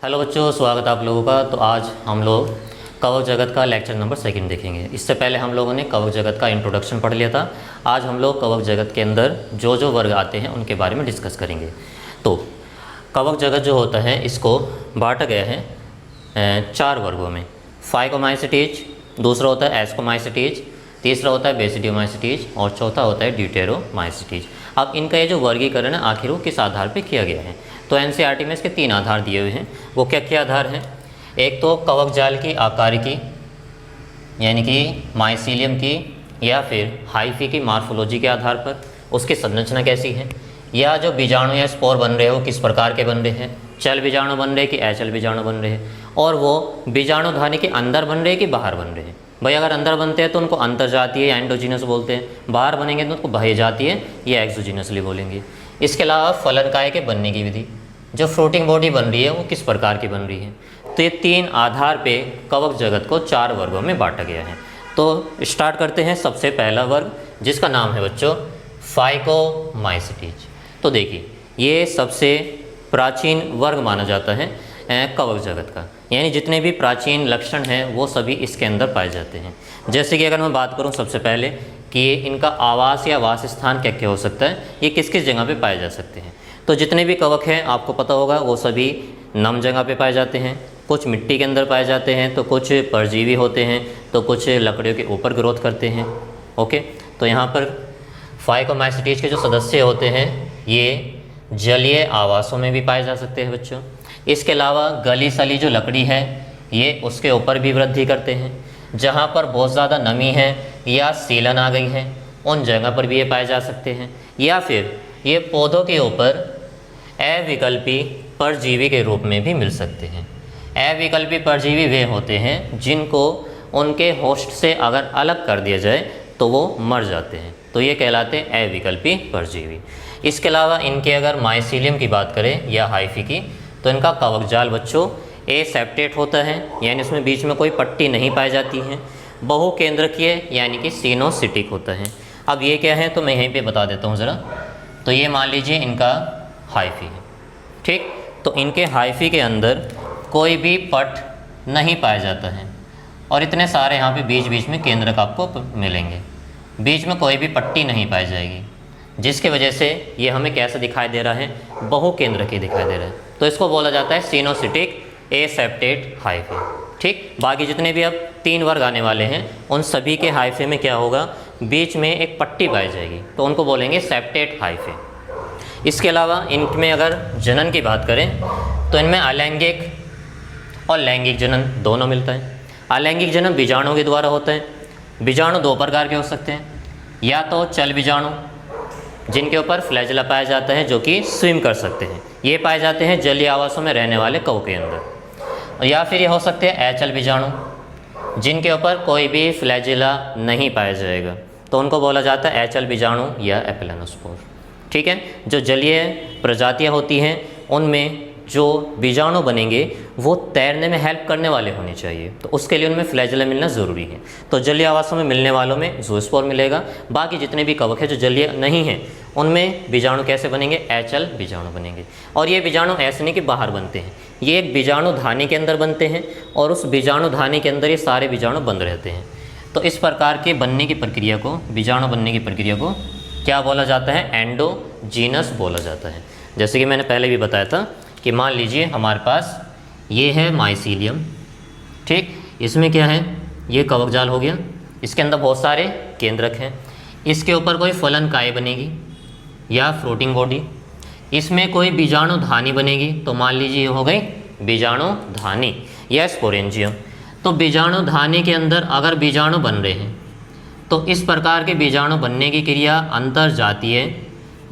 Hello बच्चों, स्वागत है आप लोगों का। तो आज हम लोग कवक जगत का लेक्चर नंबर 2 देखेंगे। इससे पहले हम लोगों ने कवक जगत का इंट्रोडक्शन पढ़ लिया था। आज हम लोग कवक जगत के अंदर जो जो वर्ग आते हैं उनके बारे में डिस्कस करेंगे। तो कवक जगत जो होता है इसको बांटा गया है 4 वर्गों में। फाइकोमाइसिटीज, दूसरा होता है एस्कोमाइसिटीज, तीसरा होता है बेसिडियोमाइसिटीज और चौथा होता है ड्यूटेरोमाइसिटीज। अब इनका ये जो वर्गीकरण है आखिर वो किस आधार पे किया गया है? तो एनसीईआरटी में इसके 3 आधार दिए हुए हैं। वो क्या क्या आधार हैं? एक तो कवक जाल की आकार की, यानी कि माइसीलियम की या फिर हाइफी की मार्फोलॉजी के आधार पर उसकी संरचना कैसी है, या जो बीजाणु या स्पोर बन रहे हो किस प्रकार के बन रहे हैं, चल बीजाणु बन रहे कि अचल बीजाणु बन रहे हैं, और वो बीजाणु धानी के अंदर बन रहे कि बाहर बन रहे हैं। भाई अगर अंदर बनते हैं तो उनको अंतर्जातीय या एंडोजीनस बोलते हैं, बाहर बनेंगे तो उनको बाह्यजातीय या एक्सोजीनसली बोलेंगे। इसके अलावा फलनकाय के बनने की विधि, जो फ्रूटिंग बॉडी बन रही है वो किस प्रकार की बन रही है। तो ये 3 आधार पे कवक जगत को 4 वर्गों में बांटा गया है। तो स्टार्ट करते हैं। सबसे पहला वर्ग जिसका नाम है बच्चों फाइकोमाइसिटीज। तो देखिए ये सबसे प्राचीन वर्ग माना जाता है कवक जगत का, यानी जितने भी प्राचीन लक्षण हैं वो सभी इसके अंदर पाए जाते हैं। जैसे कि अगर मैं बात करूं सबसे पहले कि इनका आवास या वास स्थान क्या क्या हो सकता है, ये किस किस जगह पे पाए जा सकते हैं। तो जितने भी कवक हैं आपको पता होगा वो सभी नम जगह पे पाए जाते हैं, कुछ मिट्टी के अंदर पाए जाते हैं, तो कुछ परजीवी होते हैं, तो कुछ लकड़ियों के ऊपर ग्रोथ करते हैं। ओके, तो यहाँ पर फाइकोमाइसिटीज के जो सदस्य होते हैं ये जलीय आवासों में भी पाए जा सकते हैं बच्चों। इसके अलावा गली सली जो लकड़ी है ये उसके ऊपर भी वृद्धि करते हैं। जहाँ पर बहुत ज़्यादा नमी है या सीलन आ गई है उन जगह पर भी ये पाए जा सकते हैं, या फिर ये पौधों के ऊपर अविकल्पी परजीवी के रूप में भी मिल सकते हैं। अविकल्पी परजीवी वे होते हैं जिनको उनके होस्ट से अगर अलग कर दिया जाए तो वो मर जाते हैं, तो ये कहलाते हैं अविकल्पी परजीवी। इसके अलावा इनके अगर माइसीलियम की बात करें या हाइफी की, तो इनका कवक जाल बच्चों एसेप्टेट होता है, यानी इसमें बीच में कोई पट्टी नहीं पाई जाती है। बहुकेंद्रकीय यानी कि सिनोसिटिक होता है। अब ये क्या है तो मैं यहीं पे बता देता हूँ ज़रा। तो ये मान लीजिए इनका हाइफी है, ठीक। तो इनके हाइफी के अंदर कोई भी पट नहीं पाया जाता है, और इतने सारे यहाँ पे बीच बीच में केंद्रक आपको मिलेंगे, बीच में कोई भी पट्टी नहीं पाई जाएगी, जिसकी वजह से ये हमें कैसा दिखाई दे रहा है, बहुकेंद्रकीय दिखाई दे रहा है। तो इसको बोला जाता है सिनोसिटिक एसेप्टेट हाइफी, ठीक। बाकी जितने भी अब 3 वर्ग आने वाले हैं उन सभी के हाइफे में क्या होगा, बीच में एक पट्टी पाई जाएगी, तो उनको बोलेंगे सेप्टेट हाइफे। इसके अलावा इनमें अगर जनन की बात करें तो इनमें अलैंगिक और लैंगिक जनन दोनों मिलता है। अलैंगिक जनन बीजाणु के द्वारा होता है। बीजाणु 2 प्रकार के हो सकते हैं, या तो चल बीजाणु जिनके ऊपर फ्लैजेला पाया जाता है जो कि स्विम कर सकते हैं, ये पाए जाते हैं जलीय आवासों में रहने वाले कवक के अंदर, या फिर ये हो सकते हैं अचल बीजाणु जिनके ऊपर कोई भी फ्लैजेला नहीं पाया जाएगा, तो उनको बोला जाता है अचल बीजाणु या एपिलेनोस्पोर, ठीक है। जो जलीय प्रजातियां होती हैं उनमें जो बीजाणु बनेंगे वो तैरने में हेल्प करने वाले होने चाहिए, तो उसके लिए उनमें फ्लैजेला मिलना ज़रूरी है। तो जलीय आवासों में मिलने वालों में ज़ूस्पोर मिलेगा। बाकी जितने भी कवक है जो जलीय नहीं हैं उनमें बीजाणु कैसे बनेंगे, अचल बीजाणु बनेंगे। और ये बीजाणु ऐसे नहीं कि बाहर बनते हैं, ये एक बीजाणु धानी के अंदर बनते हैं, और उस बीजाणु धानी के अंदर ये सारे बीजाणु बंद रहते हैं। तो इस प्रकार के बनने की प्रक्रिया को, बीजाणु बनने की प्रक्रिया को क्या बोला जाता है, एंडोजीनस बोला जाता है। जैसे कि मैंने पहले भी बताया था कि मान लीजिए हमारे पास ये है माइसीलियम, ठीक। इसमें क्या है, ये कवक जाल हो गया, इसके अंदर बहुत सारे केंद्रक हैं, इसके ऊपर कोई फलनकाय बनेगी या फ्रूटिंग बॉडी, इसमें कोई बीजाणु धानी बनेगी, तो मान लीजिए ये हो गई बीजाणु धानी या स्पोरेंजियम। तो बीजाणु धानी के अंदर अगर बीजाणु बन रहे हैं तो इस प्रकार के बीजाणु बनने की क्रिया अंतर्जातीय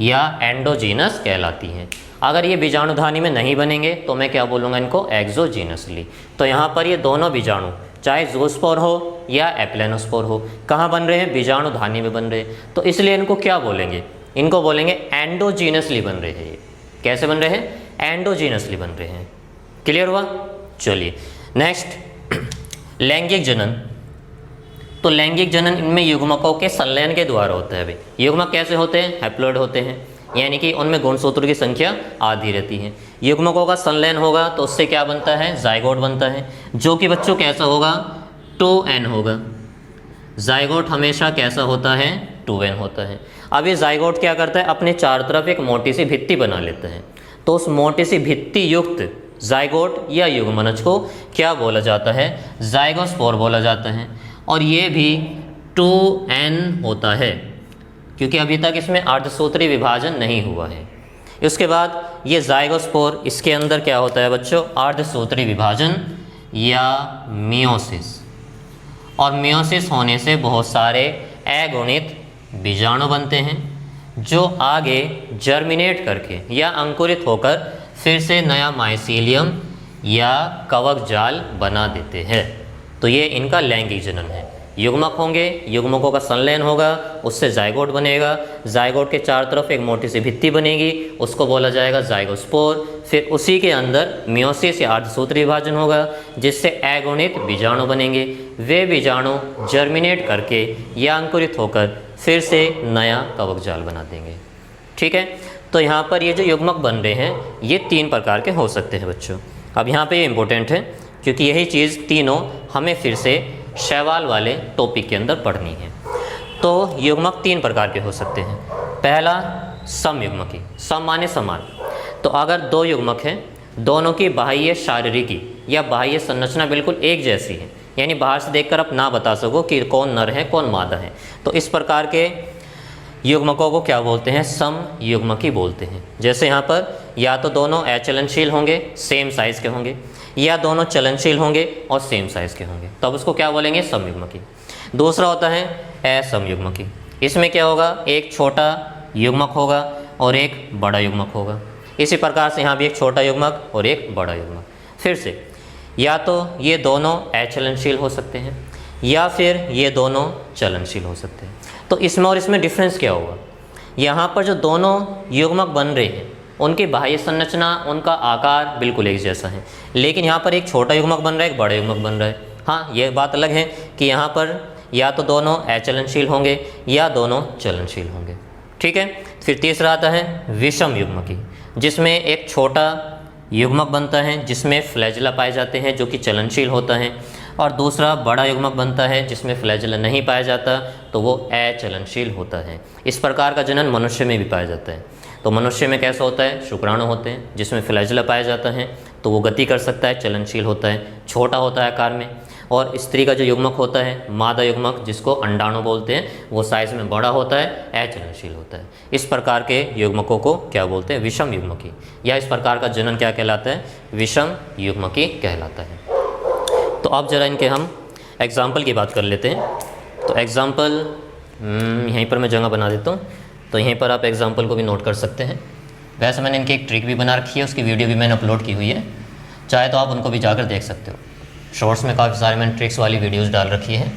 या एंडोजीनस कहलाती है। अगर ये बीजाणु धानी में नहीं बनेंगे तो मैं क्या बोलूँगा, इनको एक्सोजीनसली। तो यहाँ पर ये दोनों बीजाणु चाहे ज़ूस्पोर हो या एपिलेनोस्पोर हो, कहाँ बन रहे हैं, बीजाणु धानी में बन रहे हैं, तो इसलिए इनको क्या बोलेंगे, इनको बोलेंगे एंडोजीनसली बन रहे हैं। ये कैसे बन रहे हैं, एंडोजीनसली बन रहे हैं। क्लियर हुआ? चलिए नेक्स्ट, लैंगिक जनन। तो लैंगिक जनन इनमें युग्मकों के संलयन के द्वारा होता है। भाई युग्मक कैसे होते हैं, हैप्लॉइड होते हैं, यानी कि उनमें गुणसूत्र की संख्या आधी रहती है। युग्मकों का संलयन होगा तो उससे क्या बनता है, जाइगोट बनता है, जो कि बच्चों कैसा होगा, 2n होगा। जाइगोट हमेशा कैसा होता है, 2n होता है। अब ये जाइगोट क्या करता है, अपने चारों तरफ एक मोटी सी भित्ति बना लेता है, तो उस मोटी सी भित्ति युक्त जाइगोट या युग्मनज को क्या बोला जाता है, जाइगोस्पोर बोला जाता है। और ये भी 2n होता है, क्योंकि अभी तक इसमें अर्धसूत्री विभाजन नहीं हुआ है। उसके बाद ये जाइगोस्पोर, इसके अंदर क्या होता है बच्चों, अर्धसूत्री विभाजन या मियोसिस। और मियोसिस होने से बहुत सारे अगुणित बीजाणु बनते हैं, जो आगे जर्मिनेट करके या अंकुरित होकर फिर से नया माइसीलियम या कवक जाल बना देते हैं। तो ये इनका लैंगिक जनन है। युग्मक होंगे, युग्मकों का संलयन होगा, उससे जाइगोट बनेगा, जाइगोट के चारों तरफ एक मोटी सी भित्ति बनेगी, उसको बोला जाएगा जाइगोस्पोर। फिर उसी के अंदर मियोसिस या अर्धसूत्री विभाजन होगा, जिससे अगुणित बीजाणु बनेंगे। वे बीजाणु जर्मिनेट करके या अंकुरित होकर फिर से नया कवक जाल बना देंगे। ठीक है, तो यहाँ पर ये जो युग्मक बन रहे हैं ये 3 प्रकार के हो सकते हैं बच्चों। अब यहाँ पे ये इम्पोर्टेंट है, क्योंकि यही चीज़ तीनों हमें फिर से शैवाल वाले टॉपिक के अंदर पढ़नी है। तो युग्मक 3 प्रकार के हो सकते हैं। पहला समयुग्मकी, सम माने समान। तो अगर 2 युग्मक हैं, दोनों की बाह्य शारीरिकी या बाह्य संरचना बिल्कुल एक जैसी है, यानी बाहर से देखकर आप ना बता सको कि कौन नर है कौन मादा है, तो इस प्रकार के युग्मकों को क्या बोलते हैं, समयुग्मकी बोलते हैं। जैसे यहाँ पर या तो दोनों अचलनशील होंगे, सेम साइज़ के होंगे, या दोनों चलनशील होंगे और सेम साइज़ के होंगे, तब उसको क्या बोलेंगे, समयुग्मकी। दूसरा होता है असमयुग्मकी। इसमें क्या होगा, एक छोटा युग्मक होगा और एक बड़ा युग्मक होगा। इसी प्रकार से यहाँ भी एक छोटा युग्मक और एक बड़ा युग्मक। फिर से या तो ये दोनों अचलनशील हो सकते हैं या फिर ये दोनों चलनशील हो सकते हैं। तो इसमें और इसमें डिफरेंस क्या होगा, यहाँ पर जो दोनों युग्मक बन रहे हैं उनकी बाह्य संरचना, उनका आकार बिल्कुल एक जैसा है, लेकिन यहाँ पर एक छोटा युग्मक बन रहा है, एक बड़ा युग्मक बन रहा है। हाँ, ये बात अलग है कि यहाँ पर या तो दोनों अचलनशील होंगे या दोनों चलनशील होंगे। ठीक है, फिर तीसरा आता है विषम युग्मकी, जिसमें एक छोटा युग्मक बनता है जिसमें फ्लैजिला पाए जाते हैं जो कि चलनशील होता है, और दूसरा बड़ा युग्मक बनता है जिसमें फ्लैजिला नहीं पाया जाता, तो वो अचलनशील होता है। इस प्रकार का जनन मनुष्य में भी पाया जाता है। तो मनुष्य में कैसा होता है, शुक्राणु होते हैं जिसमें फ्लैजिला पाया जाता है, तो वो गति कर सकता है, चलनशील होता है, छोटा होता है आकार में। और स्त्री का जो युग्मक होता है, मादा युग्मक जिसको अंडाणु बोलते हैं, वो साइज़ में बड़ा होता है, अचलनशील होता है। इस प्रकार के युग्मकों को क्या बोलते हैं, विषम युग्मकी, या इस प्रकार का जनन क्या कहलाता है, विषम युग्मकी कहलाता है। तो अब जरा इनके हम एग्जाम्पल की बात कर लेते हैं। तो एग्ज़ाम्पल यहीं पर मैं जगह बना देता हूँ, तो यहीं पर आप एग्ज़ाम्पल को भी नोट कर सकते हैं। वैसे मैंने इनकी एक ट्रिक भी बना रखी है, उसकी वीडियो भी मैंने अपलोड की हुई है, चाहे तो आप उनको भी जाकर देख सकते हो। शॉर्ट्स में काफ़ी सारे मैंने ट्रिक्स वाली वीडियोस डाल रखी है,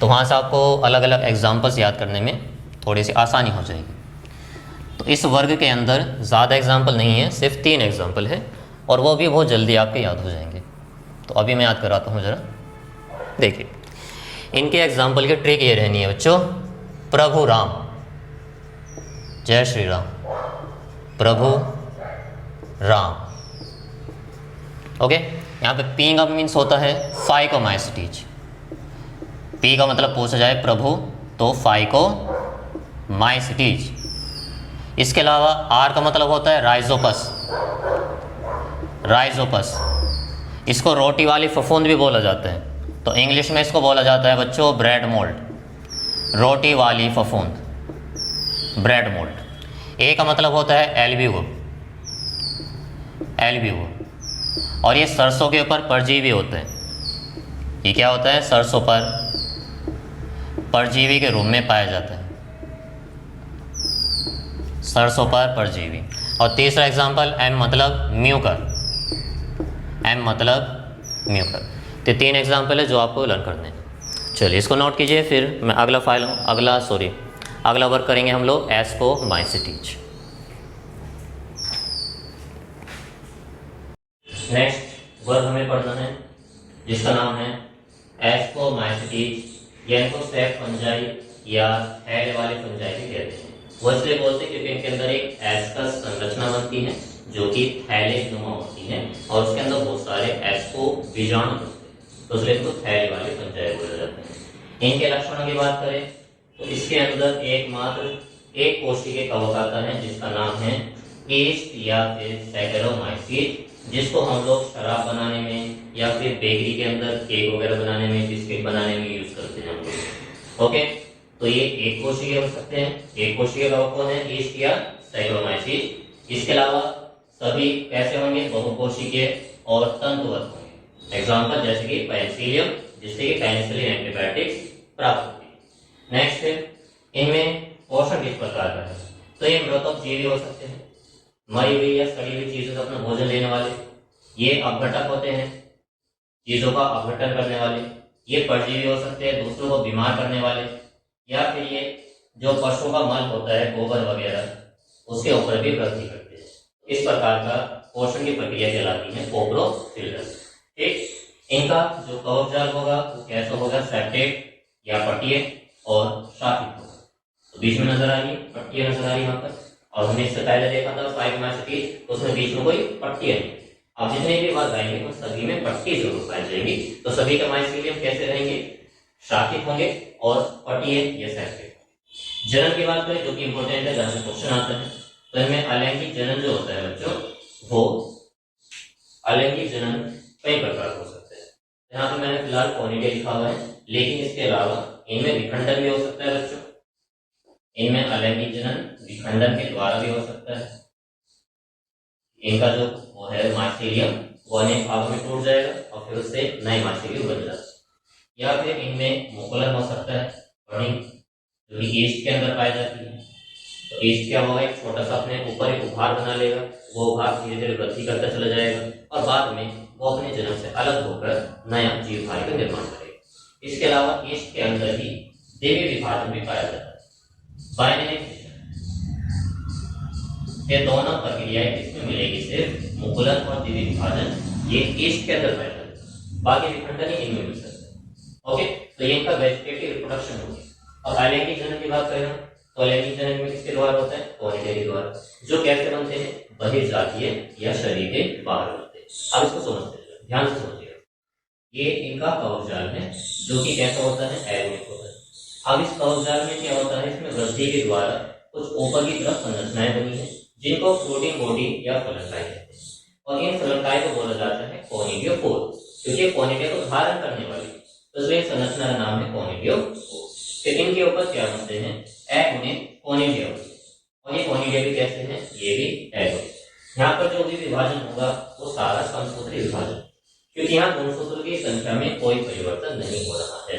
तो वहाँ से आपको अलग अलग एग्जांपल्स याद करने में थोड़ी सी आसानी हो जाएगी। तो इस वर्ग के अंदर ज़्यादा एग्जांपल नहीं है, सिर्फ 3 एग्जांपल है, और वो भी बहुत जल्दी आपके याद हो जाएंगे। तो अभी मैं याद कराता हूँ ज़रा, देखिए इनके एग्जाम्पल की ट्रिक ये रहनी है बच्चों, प्रभु राम, जय श्री राम, प्रभु राम। ओके, यहाँ पे पी का मीन्स होता है फाइकोमाइसिटीज। पी का मतलब पूछा जाए प्रभु तो फाइकोमाइसिटीज। इसके अलावा आर का मतलब होता है राइजोपस, राइजोपस। इसको रोटी वाली फफूंद भी बोला जाता है, तो इंग्लिश में इसको बोला जाता है बच्चों ब्रेड मोल्ड, रोटी वाली फफूंद, ब्रेड मोल्ड। ए का मतलब होता है एल्ब्यूगो, एल्ब्यूगो। और ये सरसों के ऊपर परजीवी होते हैं। ये क्या होता है, सरसों पर परजीवी के रूप में पाया जाता है, सरसों पर परजीवी। और तीसरा एग्जाम्पल एम मतलब म्यूकर, एम मतलब म्यूकर। तो 3 एग्जाम्पल है जो आपको लर्न करने हैं। चलिए इसको नोट कीजिए, फिर मैं अगला वर्क करेंगे हम लोग एस्पोमाइसिटीज। नेक्स्ट वर्क हमें पढ़ना है जिसका नाम है एस्पोमाइसिटीज, या इनको स्टेप फंजाई या हेड वाले फंजाई भी कहते हैं। वो इसलिए बोलते हैं क्योंकि इनके अंदर एक एस का संरचना बनती है जो कि थैले नुमा होती है और उसके अंदर बहुत सारे एस को बीजाणु होते हैं, तो इसलिए इसको थैले वाले पंचायत बोला जाता है। इनके लक्षणों की बात करें तो इसके अंदर एकमात्र एक कोशिकीय कवक आता है जिसका नाम है ईस्ट या फिर सैकेरोमाइसीट, जिसको हम लोग शराब बनाने में या फिर बेकरी के अंदर केक वगैरह बनाने में, बिस्किट बनाने में यूज करते हैं हम लोग। ओके, तो ये एक कोशिकीय हो सकते हैं। एक कोशिकीय कवक कौन है? ईस्ट या सैकेरोमाइसीट। इसके अलावा सभी कैसे होंगे? बहुकोशिकीय और तंतुवत होंगे। एग्जाम्पल जैसे कि पेनिसिलियम, जिससे कि पेनिसिलिन एंटीबायोटिक्स प्राप्त होती है। नेक्स्ट है, इनमें पोषण किस प्रकार का है? तो ये मृतोपजीवी हो सकते हैं, मरी हुई या सड़ी हुई चीजों से अपना भोजन लेने वाले। ये अपघटक होते हैं, चीजों का अपघटन करने वाले। ये परजीवी हो सकते हैं, दूसरों को बीमार करने वाले। या फिर ये जो पशुओं का मल होता है, गोबर वगैरह, उसके ऊपर भी वृद्धि करते हैं। इस प्रकार का पोषण की प्रक्रिया कहलाती है कोप्रोफिलस। ठीक, इनका जो कवक जाल होगा वो कैसा होगा? सेप्टेट या पट्टीय और शाखित होगा। तो बीच में नजर आ रही है पट्टियां, नजर आ रही है यहाँ पर। और हमने इससे पहले देखा था फाइब्रोमाइसीट, तो उसमें बीच में कोई पट्टी नहीं। अब जितने भी बात आएंगे उन सभी में पट्टी जरूर पाई जाएगी। तो सभी के माइसीलियम कैसे रहेंगे? शाखित होंगे और पट्टीय या सेप्टेट। जनन की बात करें जो कि इंपॉर्टेंट है, जहां से क्वेश्चन आता है, तो इनमें अलैंगिक जनन जो होता है बच्चों, वो अलैंगिक जनन कई प्रकार हो सकते हैं। यहाँ पे मैंने फिलहाल कोनिडिया लिखा हुआ है, लेकिन इसके अलावा इनमें विखंडन भी हो सकता है बच्चों। इनमें अलैंगिक जनन विखंडन के द्वारा भी हो सकता है। इनका जो वो है माइसीलियम, वो अनेक भागों में टूट जाएगा और फिर उससे नए माइसीलियम बन जाता है। या फिर इनमें मुकुलन हो सकता है, जो कि ईस्ट के अंदर पाई जाती है। तो ईस्ट क्या होगा? एक छोटा सा अपने ऊपर एक उभार बना लेगा, वो उभार धीरे धीरे वृद्धि करता चला जाएगा और बाद में वो अपने जन्म से अलग होकर नया जीव भाई का निर्माण करेगा। इसके अलावा ईस्ट के अंदर ही देवी विभाजन भी पाया जाता है। बाइनरी ये दोनों प्रक्रियाएं किसमें मिलेगी? सिर्फ मुकुलन और द्वितीय विभाजन ये ईस्ट के अंदर पाया जाता है, बाकी विखंडन ही इनमें मिल सकता है। ओके, तो ये इनका वेजिटेटिव रिप्रोडक्शन हो गया। अब अलैंगिक जनन की बात करें तो अलैंगिक जनन में किसके द्वारा होता है? कोनिडिया के द्वारा, जो कैसे बनते हैं? बहिर्जातीय या शरीर के बाहर बनते हैं। अब इसको समझते हैं, ध्यान से समझिएगा। ये इनका कवक जाल है जो कि कैसा होता है? एरोनिक होता है। अब इस कवक जाल में क्या होता है? इसमें वृद्धि के द्वारा कुछ ऊपर की तरफ संरचनाएं बनी है जिनको फ्लोटिंग बॉडी या फलनकाय कहते हैं, और इन फलनकाय को बोला जाता है कोनिडियोफोर, क्योंकि कोनिडिया को धारण करने वाली, तो इसलिए संरचना का नाम है कोनिडियोफोर। फिर इनके ऊपर क्या बनते हैं? एगोनिक कोनिडिया, और ये कोनिडिया भी कैसे हैं? ये भी एगोनिक। यहाँ पर जो भी विभाजन होगा वो सारा समसूत्री विभाजन, क्योंकि यहाँ गुणसूत्र की संख्या में कोई परिवर्तन नहीं हो रहा है।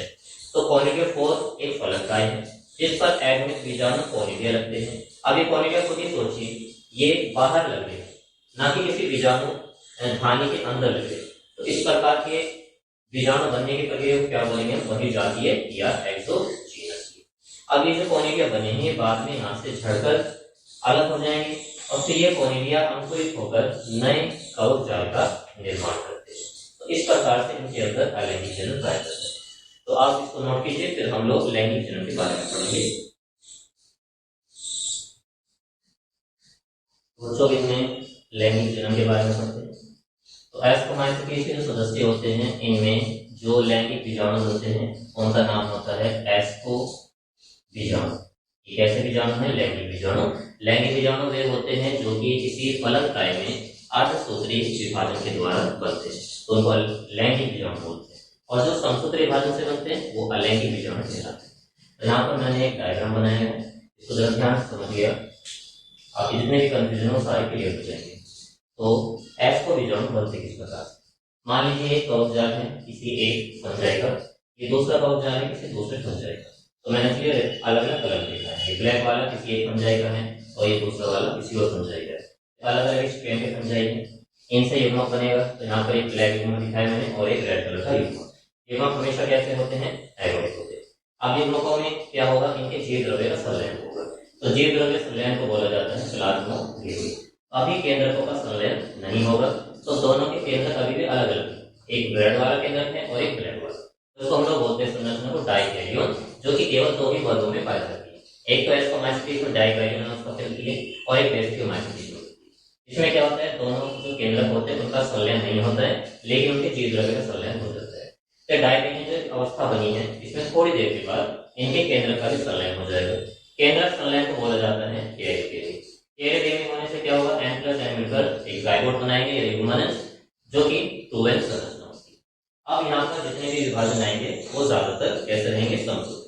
तो कोनिडियोफोर एक फलनकाय है जिस पर एगोनिक बीजाणु कोनिडिया लगते हैं। अब ये कोनिडिया खुद ही सोचिए, ये बाहर लग रहे हैं, ना कि किसी बीजाणु धानी के अंदर लग रहे हैं। तो इस प्रकार के बीजाणु बनने की प्रक्रिया को क्या बोलेंगे? बहिर्जातीय या एक्सोजीनस। अब ये जो कोनिडिया बने हैं बाद में यहाँ से झड़कर अलग हो जाएंगे और फिर ये कोनिडिया अंकुरित होकर नए कवक जाल का निर्माण करते हैं। तो इस प्रकार से इनके अंदर अलैंगिक जनन पाया जाता है। तो आप इसको नोट कीजिए, फिर हम लोग लैंगिक जनन के बारे में पढ़ेंगे। बच्चों इनमें लैंगिक जनन के बारे में पढ़ते हैं। तो एस्कोमाइसीट के जो सदस्य होते हैं, इनमें जो लैंगिक बीजाणु होते हैं उनका नाम होता है एस्को बीजाणु। ये कैसे बीजाणु है? लैंगिक बीजाणु। लैंगिक बीजाणु वे होते हैं जो कि किसी फलनकाय में अर्धसूत्री विभाजन के द्वारा बनते हैं, तो उनको लैंगिक बीजाणु बोलते हैं। और जो समसूत्री विभाजन से बनते हैं वो अलैंगिक बीजाणु कहलाते हैं। तो यहाँ पर मैंने एक डायग्राम बनाया है, इसको जरा ध्यान से समझिएगा, आप जितने भी कंफ्यूजन हो सारे क्लियर हो जाएंगे। तो एस्को बीजाणु बनते किस प्रकार? मान लीजिए एक कवक जाल है, किसी एक बन जाएगा, ये दूसरा कवक जाल है, किसी दूसरे बन जाएगा। तो मैंने क्लियर अलग अलग कलर देखा है, ब्लैक वाला किसी एक बन जाएगा है और ये दूसरा वाला किसी और बन जाएगा। अलग अलग स्ट्रेन के बन जाएंगे, इनसे युग्मक बनेगा। तो यहाँ पर एक ब्लैक युग्मक दिखाया मैंने और एक रेड कलर का युग्मक। युग्मक हमेशा कैसे होते हैं? एगोनिक होते हैं। अब युग्मकों में क्या होगा? इनके जीव द्रव्य का संलयन होगा, तो जीव द्रव्य संलयन को बोला जाता है प्लाज्मोग्रेविन। अभी केंद्रकों का संलयन नहीं होगा, तो दोनों के केंद्र अभी भी अलग अलग है, एक रेड वाला केंद्र है और एक ब्लैक वाला। तो हम लोग बोलते हैं संरचना को डाइकैरियोन, जो कि केवल दो ही वर्गों में पाई जाती है, एक तो एस्कोमाइसिटीज में डाइकैरियोन उसका फिल किए और एक बेसियोमाइसिटीज होती है। इसमें क्या होता है, दोनों जो केंद्रक होते हैं उनका संलयन नहीं होता है, लेकिन उनके जीव द्रव्य का संलयन हो जाता है। तो डाइकैरियन जो अवस्था बनी है इसमें थोड़ी देर के बाद इनके केंद्रक का भी संलयन हो जाएगा। केंद्रक संलयन को बोला जाता है कैरियोगेमी। कैरियोगेमी होने से क्या होगा, N प्लस N मिलकर एक जाइगोट बनाएंगे या ह्यूमनस, जो कि 2N संरचना होगी। अब यहाँ पर जितने भी विभाजन आएंगे वो ज्यादातर कैसे रहेंगे, समसूत्री।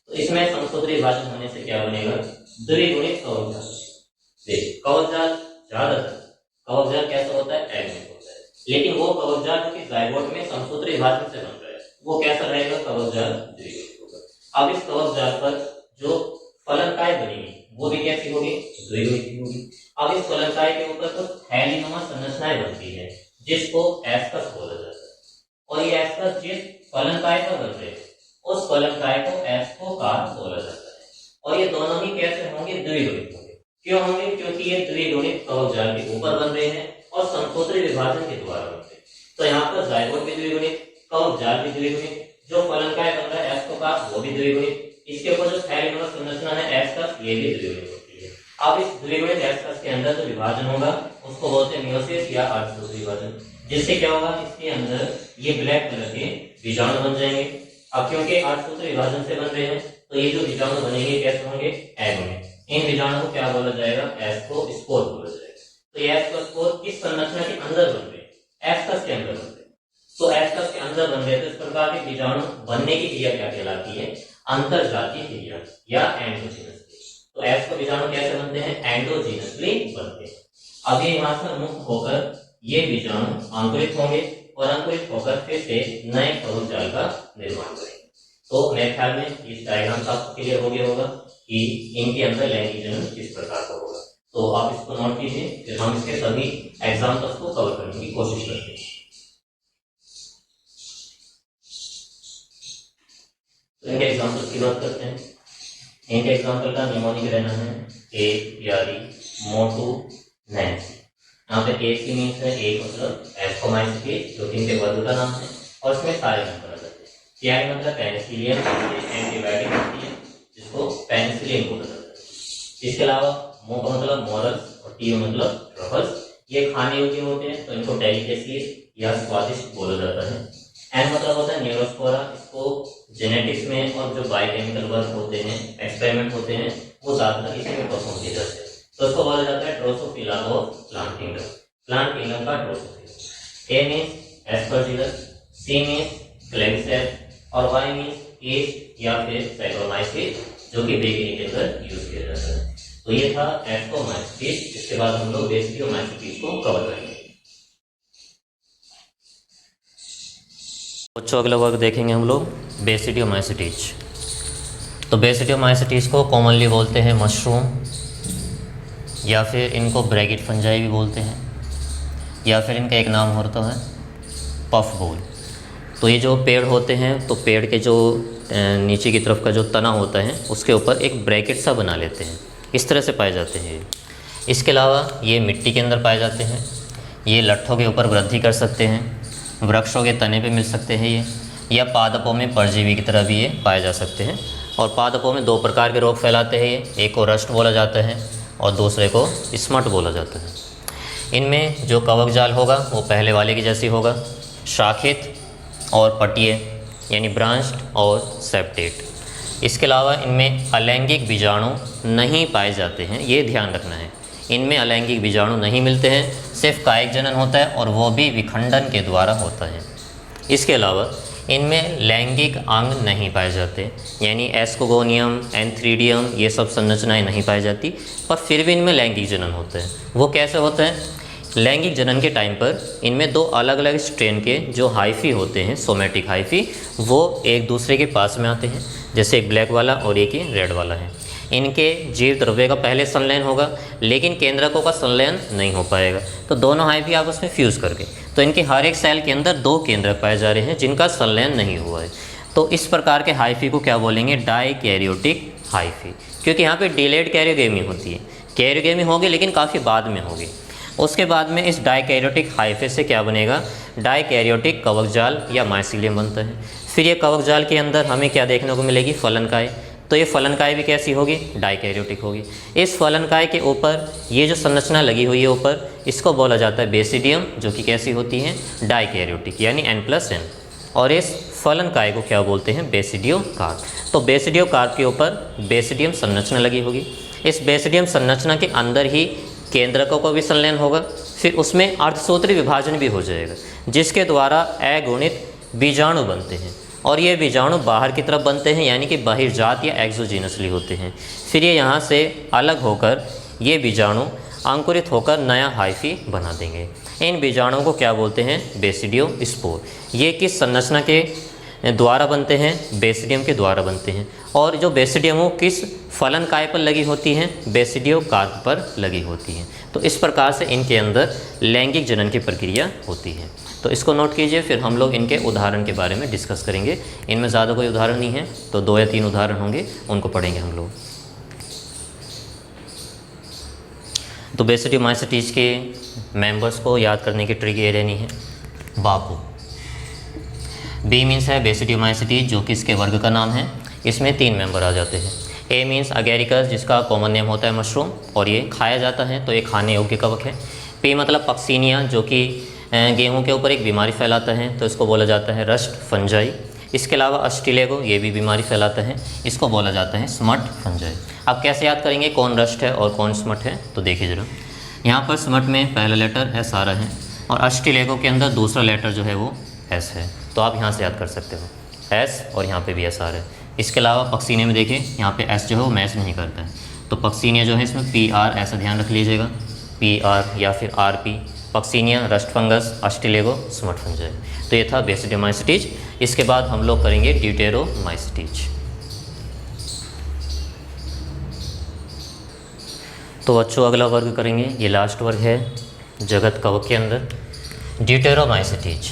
तो इसमें समसूत्री विभाजन होने से क्या बनेगा, द्विगुणित कवकजाल। देखिए कवकजाल ज्यादातर कवकजाल कैसा होता है, एगमेंट होता है, लेकिन वो कवकजाल जो कि जाइगोट में समसूत्री विभाजन से बन रहा है वो कैसा रहेगा, कवकजाल द्विगुणित होगा। अब इस कवकजाल पर जो फलनकाय बनेगी वो भी कैसी होगी, द्विगुणित होगी। अब इस फलनकाय के ऊपर तो थैलीनुमा संरचनाएं बनती है जिसको एस्कस बोला जाता है, और ये एस्कस जिस फलनकाय पर बन रहे हैं उस फलनकाय को एस्कोकार बोला जाता है। और ये दोनों ही कैसे होंगे, द्विगुणित होंगे। क्यों होंगे, क्योंकि ये द्विगुणित कवकजाल के ऊपर बन रहे हैं और समसूत्री विभाजन के द्वारा बन रहे हैं। तो यहाँ पर जाइगोट भी द्विगुणित, कवकजाल भी द्विगुणित, जो फलनकाय बन रहा है एस्कोकार वो भी द्विगुणित, इसके ऊपर जो थैलीनुमा संरचना है एस्कस ये भी द्विगुणित होती है। अब इस द्विगुणित एस्कस के अंदर जो विभाजन होगा उसको बोलते हैं मियोसिस या अर्धसूत्री विभाजन, जिससे क्या होगा, इसके अंदर ये ब्लैक कलर के बीजाणु बन जाएंगे। अब क्योंकि अर्धसूत्री विभाजन से बन रहे हैं तो ये जो बीजाणु बनेंगे कैसे होंगे, एगोनिक। इन बीजाणु को क्या बोला जाएगा, एस्कोस्पोर बोला जाएगा। तो ये एस्कोस्पोर किस संरचना के अंदर बन रहे हैं, एस्कस के अंदर बन रहे हैं। तो एस्कस के अंदर बन रहे हैं तो इस प्रकार के बीजाणु बनने की क्रिया क्या कहलाती है, अंतरजातीय क्रिया या एंडोजीनसली। तो एस्को बीजाणु कैसे बनते हैं, एंडोजीनसली बनते हैं। अब ये यहाँ से मुक्त होकर ये बीजाणु अंकुरित होंगे और अंकुरित होकर फिर से नए कवकजाल का निर्माण करेंगे। तो मेरे ख्याल में इस डायग्राम से आपको क्लियर हो गया होगा कि इनके अंदर लैंगिक जनन किस प्रकार का होगा। तो आप इसको नोट कीजिए, फिर हम इसके सभी एग्जाम्पल्स को कवर करने की कोशिश करते हैं। तो इनके एग्जाम्पल की बात करते हैं। इनके एग्जाम्पल का निमोनिक रहना है ए, प्यारी, मोटू, नैन्सी। यहाँ पे ए की मीन्स है, एक मतलब एस्कोमाइसिटीज जो कि इनके वर्ग का नाम है और इसमें सारे नाम करा जाते हैं। प्यारी मतलब पेनिसिलियम, एंटीबायोटिक होती है जिसको पेनिसिलियम बोला जाता है। इसके अलावा मो का मतलब मोरल्स और टी मतलब ट्रफल्स, ये खाने योग्य होते हैं तो इनको डेलिकेसीज या स्वादिष्ट बोला जाता है। एन मतलब होता है न्यूरोस्पोरा, इसको जेनेटिक्स में और जो बायोकेमिकल वर्क होते हैं, एक्सपेरिमेंट होते हैं वो ज्यादातर इसी में परफॉर्म किए जाते हैं। तो इसको बोला जाता है Drosophila of plant kingdom, plant kingdom का ड्रोसोफिला। ए मींस एस्परजिलस, सी मींस क्लेमिसेप्स और वाई मींस ईस्ट या फिर सैक्रोमाइसिस जो कि बेकिंग के अंदर यूज किया जाता है। तो ये था एस्कोमाइसिस। इसके बाद हम लोग बेसियोमाइसिस को कवर करेंगे। बच्चों अगला वर्ग देखेंगे हम लोग बेसिडियोमाइसिटीज। तो बेसिडियोमाइसिटीज को कॉमनली बोलते हैं मशरूम, या फिर इनको ब्रैगिड फंजाई भी बोलते हैं, या फिर इनका एक नाम होता है पफ बोल। तो ये जो पेड़ होते हैं तो पेड़ के जो नीचे की तरफ का जो तना होता है उसके ऊपर एक ब्रैकेट सा बना लेते हैं, इस तरह से पाए जाते हैं। इसके अलावा ये मिट्टी के अंदर पाए जाते हैं, ये लट्ठों के ऊपर वृद्धि कर सकते हैं, वृक्षों के तने पे मिल सकते हैं ये, या पादपों में परजीवी की तरह भी ये पाए जा सकते हैं। और पादपों में दो प्रकार के रोग फैलाते हैं ये, एक को रस्ट बोला जाता है और दूसरे को स्मट बोला जाता है। इनमें जो कवकजाल होगा वो पहले वाले की जैसी होगा, शाखित और पटीय यानी ब्रांच्ड और सेप्टेट। इसके अलावा इनमें अलैंगिक बीजाणु नहीं पाए जाते हैं, ये ध्यान रखना है। इनमें अलैंगिक बीजाणु नहीं मिलते हैं, सिर्फ कायिक जनन होता है और वो भी विखंडन के द्वारा होता है। इसके अलावा इनमें लैंगिक अंग नहीं पाए जाते, यानी एस्कोगोनियम, एंथ्रीडियम ये सब संरचनाएं नहीं पाई जाती, पर फिर भी इनमें लैंगिक जनन होता है। वो कैसे होता है, लैंगिक जनन के टाइम पर इनमें दो अलग अलग स्ट्रेन के जो हाइफी होते हैं, सोमेटिक हाइफी, वो एक दूसरे के पास में आते हैं, जैसे एक ब्लैक वाला और एक ही रेड वाला है। इनके जीव द्रव्य का पहले संलयन होगा लेकिन केंद्रकों का संलयन नहीं हो पाएगा, तो दोनों हाइफी आपस में फ्यूज़ करके, तो इनके हर एक सेल के अंदर दो केंद्रक पाए जा रहे हैं जिनका संलयन नहीं हुआ है। तो इस प्रकार के हाइफी को क्या बोलेंगे, डाइकैरियोटिक हाइफी, क्योंकि यहाँ पे डिलेड कैरियोगेमी होती है। कैरियोगेमी होगी लेकिन काफ़ी बाद में होगी। उसके बाद में इस डाइकैरियोटिक हाइफे से क्या बनेगा, डाइकैरियोटिक कवकजाल या माइसीलियम बनता है। फिर ये कवकजाल के अंदर हमें क्या देखने को मिलेगी, फलनकाय। तो ये फलनकाय भी कैसी होगी, डाइकैरियोटिक होगी। इस फलनकाय के ऊपर ये जो संरचना लगी हुई है ऊपर, इसको बोला जाता है बेसिडियम, जो कि कैसी होती है, डाइकैरियोटिक, यानी N+N। और इस फलनकाय को क्या बोलते हैं, बेसिडियोकार्प। तो बेसिडियोकार्प के ऊपर बेसिडियम संरचना लगी होगी। इस बेसिडियम संरचना के अंदर ही केंद्रकों का भी संलयन होगा, फिर उसमें अर्धसूत्री विभाजन भी हो जाएगा, जिसके द्वारा अगुणित बीजाणु बनते हैं। और ये बीजाणु बाहर की तरफ बनते हैं, यानी कि बहिर्जात या एक्सोजीनसली होते हैं। फिर ये यहाँ से अलग होकर ये बीजाणु अंकुरित होकर नया हाइफी बना देंगे। इन बीजाणुओं को क्या बोलते हैं, बेसिडियोस्पोर। ये किस संरचना के द्वारा बनते हैं, बेसिडियम के द्वारा बनते हैं। और जो बेसिडियम वो किस फलनकाय पर लगी होती हैं, बेसिडियोकार्प पर लगी होती हैं। तो इस प्रकार से इनके अंदर लैंगिक जनन की प्रक्रिया होती है। तो इसको नोट कीजिए, फिर हम लोग इनके उदाहरण के बारे में डिस्कस करेंगे। इनमें ज़्यादा कोई उदाहरण नहीं है, तो 2 या 3 उदाहरण होंगे, उनको पढ़ेंगे हम लोग। तो बेसिडियोमाइसिटीज के मेंबर्स को याद करने की ट्रिक ये रहनी है, बापू। बी मीन्स है बेसिडियोमाइसिटीज, जो कि इसके वर्ग का नाम है। इसमें 3 मेंबर आ जाते हैं। ए मीन्स अगेरिकस, जिसका कॉमन नेम होता है मशरूम, और ये खाया जाता है, तो ये खाने योग्य कवक है। पी मतलब पक्सीनिया, जो कि गेहूं के ऊपर एक बीमारी फैलाता है, तो इसको बोला जाता है रस्ट फंजाई। इसके अलावा अस्टिलेगो, ये भी बीमारी फैलाता है, इसको बोला जाता है स्मट फंजाई। अब कैसे याद करेंगे कौन रस्ट है और कौन स्मट है, तो देखिए ज़रा। यहाँ पर स्मट में पहला लेटर एस आ रहा है, और अस्टिलेगो के अंदर दूसरा लेटर जो है वो एस है, तो आप यहाँ से याद कर सकते हो एस, और यहाँ पे भी एस आ रहा है। इसके अलावा पक्सीने में देखिए, यहाँ पे एस जो है वो मैच नहीं करता है, तो पक्सीनिया जो है इसमें PR ऐसा ध्यान रख लीजिएगा, PR या फिर RP। Puccinia, rust fungus, Ustilago, smut fungi. तो ये था बेसिडियोमाइसिटीज। इसके बाद हम लोग करेंगे ड्यूटेरोमाइसिटीज। तो बच्चों अगला वर्ग करेंगे, ये लास्ट वर्ग है जगत कवक के अंदर, ड्यूटेरोमाइसिटीज।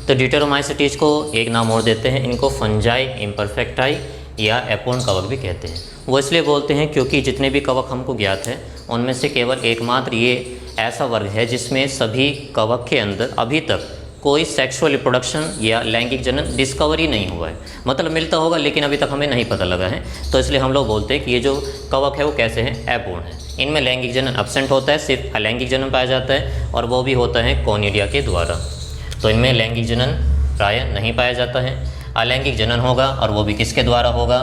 तो ड्यूटेरोमाइसिटीज को एक नाम और देते हैं, इनको फंजाई इम्परफेक्टाई या एपोन कवक भी कहते हैं। वो इसलिए बोलते हैं क्योंकि जितने भी कवक हमको ज्ञात है, उनमें से केवल एकमात्र ये ऐसा वर्ग है जिसमें सभी कवक के अंदर अभी तक कोई सेक्सुअल रिप्रोडक्शन या लैंगिक जनन डिस्कवरी नहीं हुआ है। मतलब मिलता होगा, लेकिन अभी तक हमें नहीं पता लगा है, तो इसलिए हम लोग बोलते हैं कि ये जो कवक है वो कैसे हैं, एपोन है। इनमें लैंगिक जनन एब्सेंट होता है, सिर्फ अलैंगिक जनन पाया जाता है, और वो भी होता है कोनिडिया के द्वारा। तो इनमें लैंगिक जनन प्रायः नहीं पाया जाता है। अलैंगिक जनन होगा, और वो भी किसके द्वारा होगा,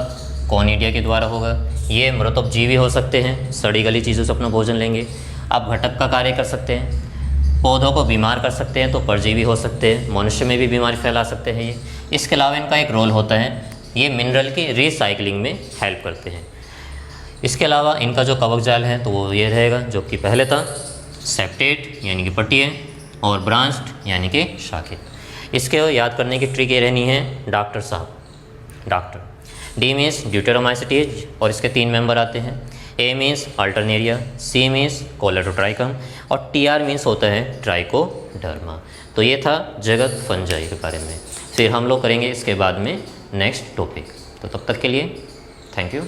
कोनिडिया के द्वारा होगा। ये मृतोपजीवी हो सकते हैं, सड़ी गली चीज़ों से अपना भोजन लेंगे। अब घटक का कार्य कर सकते हैं, पौधों को बीमार कर सकते हैं, तो परजीवी हो सकते हैं, मनुष्य में भी बीमारी फैला सकते हैं ये। इसके अलावा इनका एक रोल होता है, ये मिनरल की रिसाइकलिंग में हेल्प करते हैं। इसके अलावा इनका जो कवक जाल है तो वो ये रहेगा, जो कि पहले था सेप्टेट यानी कि पट्टिए, और ब्रांच्ड यानी कि शाखित। इसके याद करने की ट्रिक ये रहनी है, डॉक्टर साहब, डॉक्टर। डी मीन्स ड्यूटेरोमाइसिटीज, और इसके 3 मेंबर आते हैं। ए मीन्स अल्टरनेरिया, सी मीन्स कोलेडोट्राइकम, और TR मीन्स होता है ट्राइकोडर्मा। तो ये था जगत फंजाई के बारे में। फिर हम लोग करेंगे इसके बाद में नेक्स्ट टॉपिक। तो तब तक के लिए थैंक यू।